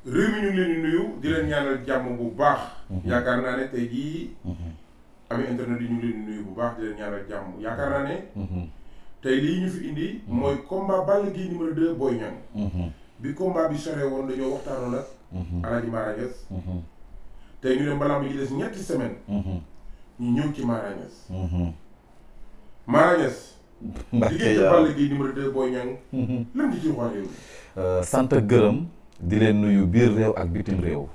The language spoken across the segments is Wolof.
réew mi ñu ngi leen di nuyu di leen ñaanal jàmm bu baax. yaakaar naa ne tey jii. ami internet yi ñu ngi leen di nuyu bu baax di leen ñaanal jàmm yaakaar naa ne. tey lii ñu fi indi. mooy combat Balla Gaye numéro 2 Boy Niang. bi combat bi sore woon dañoo waxtaanoon ak. Alaaji Mara Niass. tey ñu dem balaa bi ci des ñetti semaine. ñu ñëw ci Mara Niass. Mara Niass. diggante Balla Gaye numéro 2 Boy Niang. lan di ci wax réew. sant gërëm di leen nuyu biir réew ak bitim réew.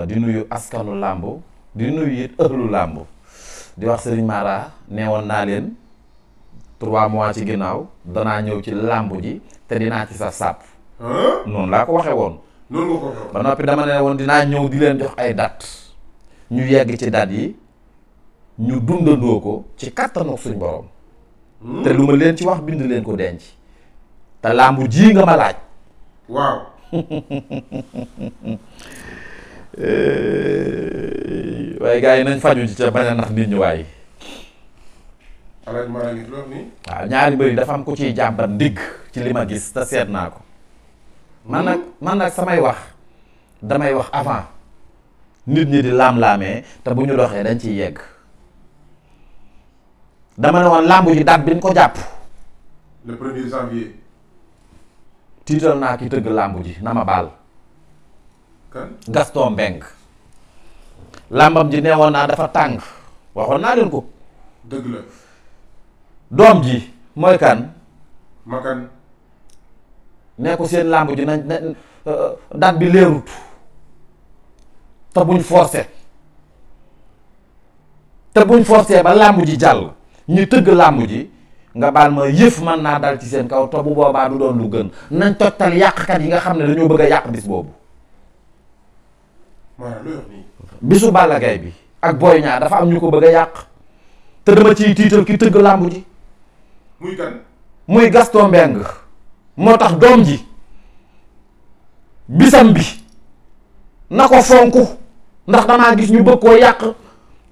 di nuyu askanu làmb di nuyu it ëhlu làmb di wax Serigne Mara neewoon naa leen 3 mois ci ginnaaw danaa ñëw ci làmb ji te dinaa ci saf sàpp. noonu laa ko waxee woon. noonu nga ko waxee woon. ba noppi dama ne woon dinaa ñëw di leen jox ay date ñu yegg ci date yi ñu dundandoo ko ci kattanu suñ borom. te lu ma leen ci wax bind leen ko denc. te làmb ji nga ma laaj. waaw. waaye gars yi nañ faju ci ca bañ a nax nit ñi waaye. Alaaji Mara ngi loolu nii. waaw ñaari mbër yi dafa am ku ciy jàmbat ndigg ci li ma gis te seet naa ko. man nag samay wax damay wax avant nit ñi di laam-laamee te bu ñu doxee dañ ciy yegg. dama ne woon làmb ji date bi ñu ko jàpp. le 1er janvier. tiital naa ki tëgg làmb ji na ma baal. kan Gaston Mbengue. làmbam ji nee woon naa dafa tàng waxoon naa leen ko. dëgg la. doom ji mooy kan. Makan. nee ko seen làmb ji nañ date bi leerut te buñ forcé ba làmb ji jàll ñi tëgg làmb ji nga baal ma yëf mën naa dal ci seen kaw te bu boobaa du doon lu gën nañ tojtal yàqkat yi nga xam ne dañoo bëgg a yàq bis boobu. bisu Balla Gaye bi ak Boy Niang dafa am ñu ko bëgg a yàq te dama ciy tiital ki tëgg làmb ji. muy kan. muy Gaston Mbengue. moo tax doom ji bisam bi na ko fonk ndax damaa gis ñu bëgg koo yàq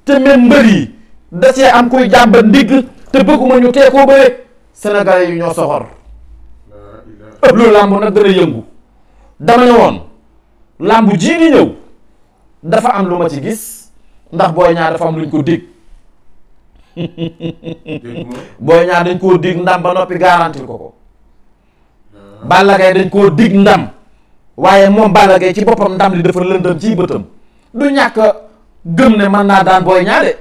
te même mbër yi da cee am kuy jàmbat ndigg te bëgguma ñu tee koo bëre. Sénégalais yi ñoo soxor. lu làmb nag dana yëngu. dama ne woon làmb jii di ñëw dafa am lu ma ci gis ndax Boy Niang dafa am luñ ko dig. Boy Niang dañ koo dig ndam ba noppi garantil ko. Balla Gaye dañ koo dig ndam waaye moom Balla Gaye ci boppam ndam li dafa lëndëm ci bëtam du ñàkk gëm ne mën naa daan Boy Niang de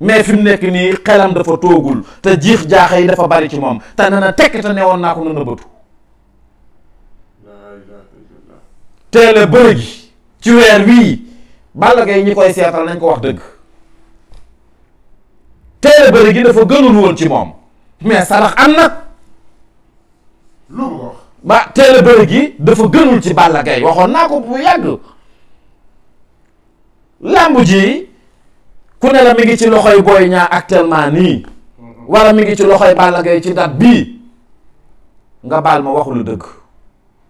mais fi mu nekk nii xelam dafa toogul te jiix jaaxa yi dafa bari ci moom te ne na tekk te newoon naa ko na nëbbatu teel a bëre gi ci weer wii Balla Gaye ñi koy seetal nañ ko wax dëgg teel a bëre gi dafa gënul woon ci moom mais sarax am na. ba teel a bëri gi dafa gënul ci Balla Gaye waxoon naa ko bu yàgg làmb ji ku ne la mi ngi ci loxoy Boy Niang actuellement nii wala mi ngi ci loxoy Balla Gaye ci date bii nga baal ma waxul dëgg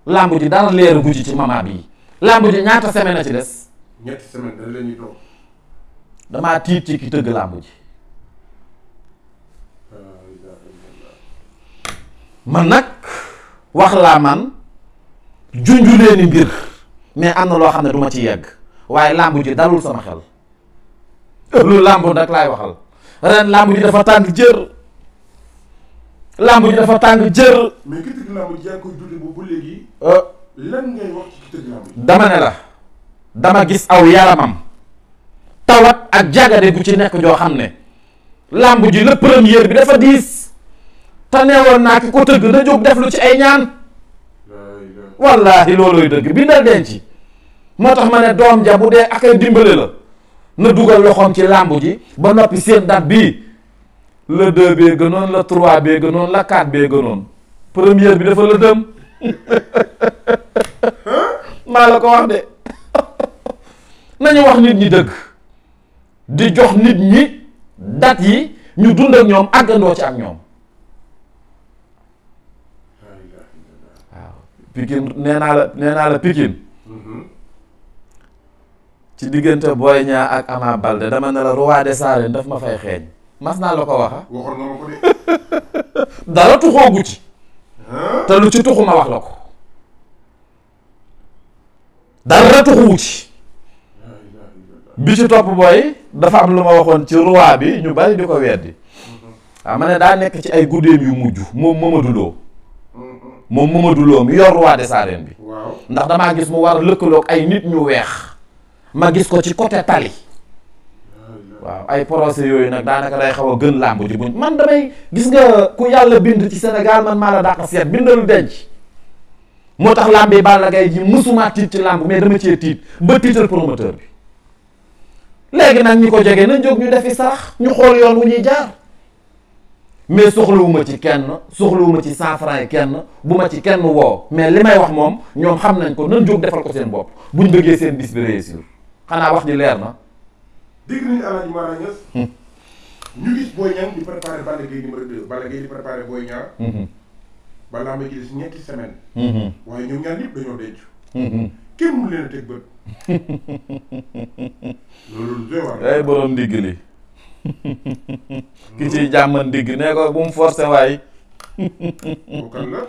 làmb ji dara leer gu ci mama bii làmb ji ñaata semaine a ci des. ñetti semaine da leen ñu toog. damaa tiit ci ki tëgg làmb ji. man nag. wax laa man junju leeni mbir mais am na loo xam ne du ma ci yegg waaye làmb ji dalul sama xel lu làmb nag laay waxal ren làmb ji dafa tàng jër làmb ji dafa tàng jër. mais ki tëgg làmb ji yaa ngi koy dundee boobu ba léegi. lan ngay wax ci ki tëgg làmb ji. dama ne la dama gis aw yaramam tawat ak jagade gu ci nekk joo xam ne làmb ji le premier bi dafa diis. te neewoon naa ki ko tëgg na jóg def lu ci ay ñaan wallaahi loolooy dëgg bindal denc moo tax ma ne doom ja bu dee ak ay dimbale la na dugal loxoom ci làmb ji ba noppi seen date bii le 2 bee gënoon le 3 bee gënoon le 4 bee gënoon première bi dafa la dëm maa la ko wax de nañu wax nit ñi dëgg di jox nit ñi date yi ñu dund ak ñoom àggandoo ci ak ñoom. Pikine nee naa la Pikine ci diggante Boy Niang ak Ama Baldé dama ne la roi des arènes daf ma fay xeeñ mas naa la ko waxa waxoon nga ma ko de. dara tuxoogu ci te lu ci tuxu ma wax la ko dara tuxuwu ci. bi ci topp booy dafa am lu ma waxoon ci roi bi ñu bari di ko weddi waaw ma ne daa nekk ci ay guddeem yu mujj moom Mamadou Lo mi yor roi des arènes bi. ndax damaa gis mu war a lëkkaloog ay nit ñu weex ma gis ko ci côté tali. waaw ay procès yooyu nag daanaka day xaw a gën làmb ji buñ man damay gis nga ku yàlla bind ci Sénégal man maa la dàq seet bindalu denc moo tax làmb yi Balla Gaye ji mësuma tiit ci làmb mais dama cee tiit ba tiital promoteur bi léegi nag ñi ko jege nañ jóg ñu defi sarax ñu xool yoon wu ñuy jaar mais soxlawuma ci kenn soxlawuma ci 100 francs yi kenn bu ma ci kenn woo mais li may wax moom ñoom xam nañ ko nañ jóg defal ko seen bopp buñ bëggee seen bis bi réussir xanaa wax ji leer na. dégg nañu Alaaji Mara Niass ñu gis Boy Niang di préparé Balla Gaye numéro 2 Balla Gaye di préparé Boy Niang ba làmb ji des ñetti semaine waaye ñoom ñaar ñëpp dañoo denc kenn mu leen a teg bët loolu doy waar ay borom ndigg li ki ciy jàmman ndigg nee ko bu mu forcé waay kan la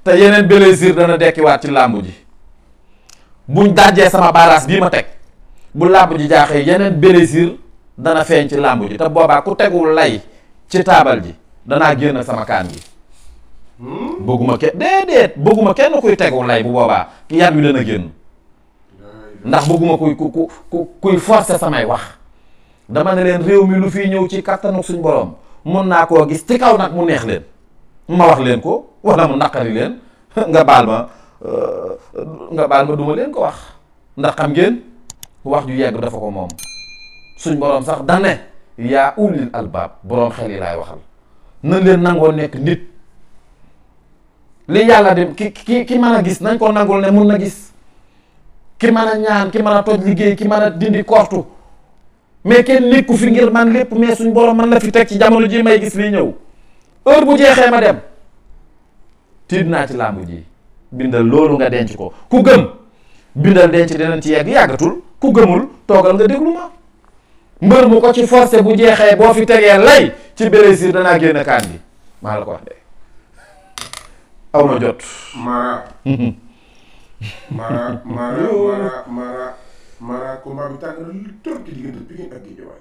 te yeneen blessure dana dekkiwaat ci làmb ji buñ dajjee sama baaraas bii ma teg bu làmb ji jaaxee yeneen blessure dana feeñ ci làmb ji te boobaa ku tegul lay ci taabal ji danaa génn sama kaan gi bëgguma bëgguma kenn kuy tegul lay bu boobaa ki yat wi dana génn ndax bëgguma kuy forcer samay wax dama ne leen réew mi lu fiy ñëw ci kattanu suñ borom mun naa koo gis ci kaw nag mu neex leen ma wax leen ko wala mu naqari leen nga baal ma duma leen ko wax ndax xam ngeen wax ju yegg dafa ko moom suñ borom sax dane yaa ulil albaab boroom xel yi laay waxal nañ leen nangoo nekk nit li yàlla dem ki mën a gis nañ ko nangul ne mun na gis ki mën a ñaan ki mën a toj liggéey ki mën a dindi kortu mais kenn nekku fi ngir man lépp mais suñ borom man la fi teg ci jamono ji may gis liy ñëw heure bu jeexee ma dem tiit naa ci làmb ji bindal loolu nga denc ko ku gëm bindal denc dinañ ci yegg yàggatul ku gëmul toogal nga déglu ma mbër mu ko ci forcé bu jeexee boo fi tegee lay ci blessure danaa génn kaan bi maa la ko wax de aw ma jot Mara combat bi tàng na lu trop ci diggante Pikine ak Guédiawaye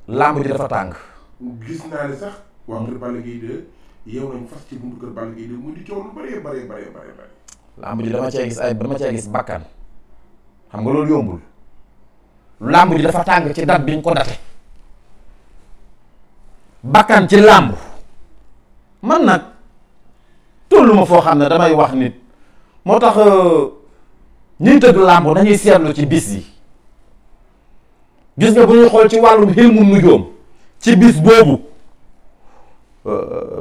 làmb ji dafa tàng gis naa ne sax waa kër Balla Gaye 2 yow nañ fas ci buntu kër Balla Gaye 2 muy di coow lu bëree làmb ji dama cee gis bakkan xam nga loolu yombul làmb ji dafa tàng ci date biñ ko date bakkan ci làmb man nag tollu ma foo xam ne damay wax nit moo tax ñuy tëgg làmb dañuy seetlu ci bis yi gis nga bu ñuy xool ci wàllum xilmu nujoom ci bis boobu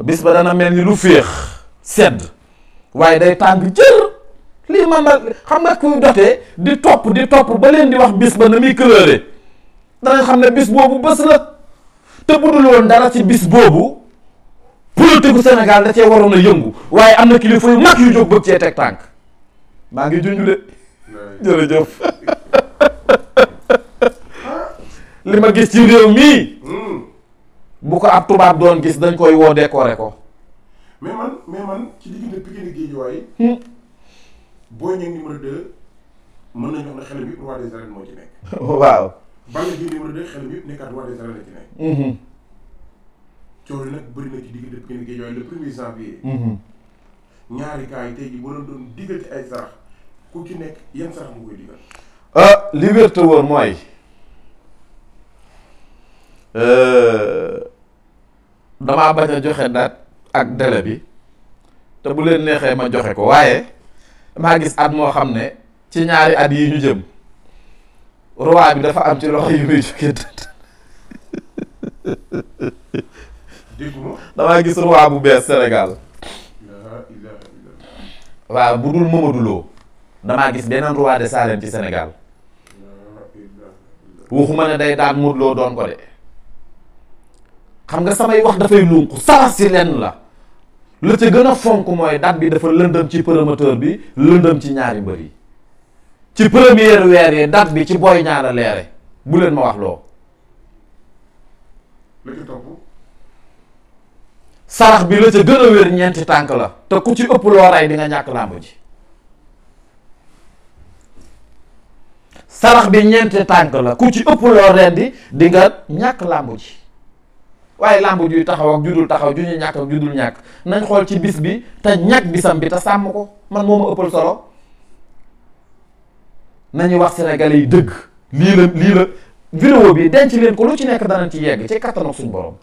bis ba dana mel ni lu féex sedd waaye day tàng jër lii man la xam nga kuy dotee di topp ba leen di wax bis ba na muy këlëre danañ xam ne bis boobu bés la te bu dul woon dara ci bis boobu politique gu Sénégal da cee waroon a yëngu waaye am na kilifa yu mag yu jóg bëgg cee teg tànk maa ngi junj de jërëjëf li ma gis ci réew mii bu ko ab tubaab doon gis dañ koy woo décorer ko. mais man ci diggante Pikine Guédiawaye Boy Niang numéro 2 mën nañu wax ne xel bi roi des arènes moo ci nekk. waaw. Balla Gaye numéro 2 xel bi nekkaat roi des arènes la ci nekk. coow li nag bëri na ci diggante Pikine Guédiawaye le 1er janvier. ñaari cas yi tey jii boo doon digal ci ay sarax ku ci nekk yan sarax nga koy digal. li wér te wóor mooy damaa bañ a joxe date ak délai bi te bu leen neexee ma joxe ko waaye damaa gis at moo xam ne ci ñaari at yi ñu jëm roi bi dafa am ci loxo yu muy jógee damaa gis roi bu bees Sénégal waaw bu dul Mamadou Lo damaa gis beneen roi des arènes ci Sénégal waxuma ne day daan Modou Lo doon ko de xam nga samay wax dafay lunku sarax si lenn la ca gën a fonk mooy date bi dafa lëndëm ci promoteur bi lëndëm ci ñaari mbër yi ci première weer yi date bi ci Boy Niang la leere bu leen ma wax loo sarax bi la ca gën a wér ñeenti tànk la te ku ci ëpp loo rey di nga ñàkk làmb ji sarax bi ñeenti tànk la ku ci ëpp loo rendi di nga ñàkk làmb ji waaye làmb juy taxaw ak judul taxaw ju ñu ñàkk ak judul ñàkk nañ xool ci bis bi te ñàkk bisam bi te sàmm ko man moo ma ëppal solo nañu wax sénégalais yi dëgg lii la vidéo bi denc leen ko lu ci nekk danañ ci yegg ci kattanu suñu borom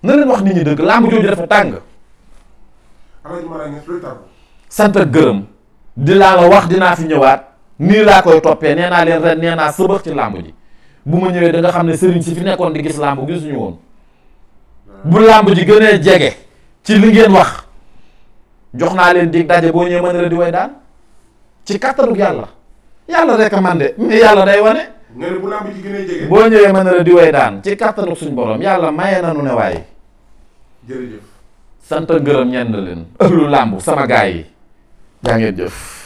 na leen wax nit ñi dëgg làmb jooju dafa tàng. sant ak gërëm di laa la wax dinaa fi ñëwaat nii laa koy toppee nee naa leen ren nee naa sëbëx ci làmb ji bu ma ñëwee da nga xam ne sëriñ si fi nekkoon di gis làmb gisuñu woon bu làmb ji gënee jege ci li ngeen wax jox naa leen dig daje boo ñëwee mën la di way daan ci kattanug yàlla rek a man de mais yàlla day wane. nga ne bu làmb ji gënee jege. boo ñëwee mën la di way daan ci kattanug suñ borom yàlla maye na nu ne waaye. jërëjëf. sant ngërëm ñenn leen ëllu làmb sama gaay yi jaa ngeen jëf.